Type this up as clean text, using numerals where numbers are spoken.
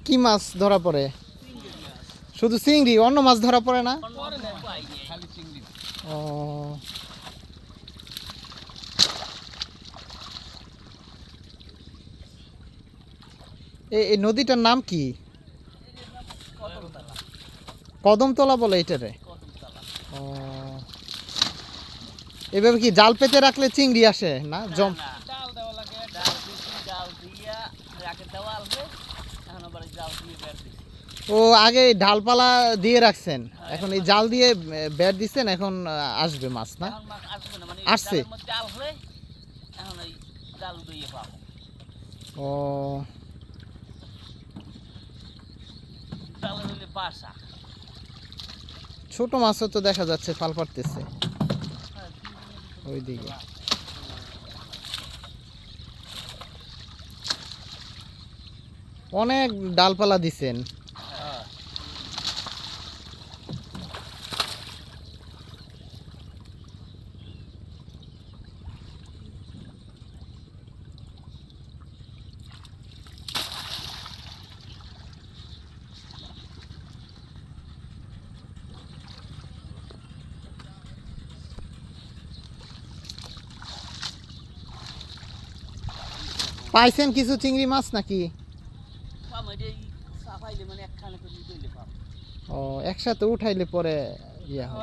কি মাছ ধরা পড়ে? শুধু চিংড়ি, অন্য মাছ ধরা পড়ে না? ও এই নদীটার নাম কি? কদমতলা বলে এটারে? ও এভাবে কি জাল পেতে রাখলে চিংড়ি আসে না? জম ও আগে ডালপালা দিয়ে রাখছেন, এখন এই জাল দিয়ে বের দিচ্ছেন, এখন আসবে মাছ না? আসছে। ও ছোট মাছও তো দেখা যাচ্ছে ফাল পারতেছে ওইদিকে। অনেক ডালপালা দিছেন। পাইছেন কিছু চিংড়ি মাছ নাকি? ও একসাথে উঠাইলে পরে ইয়া হবে।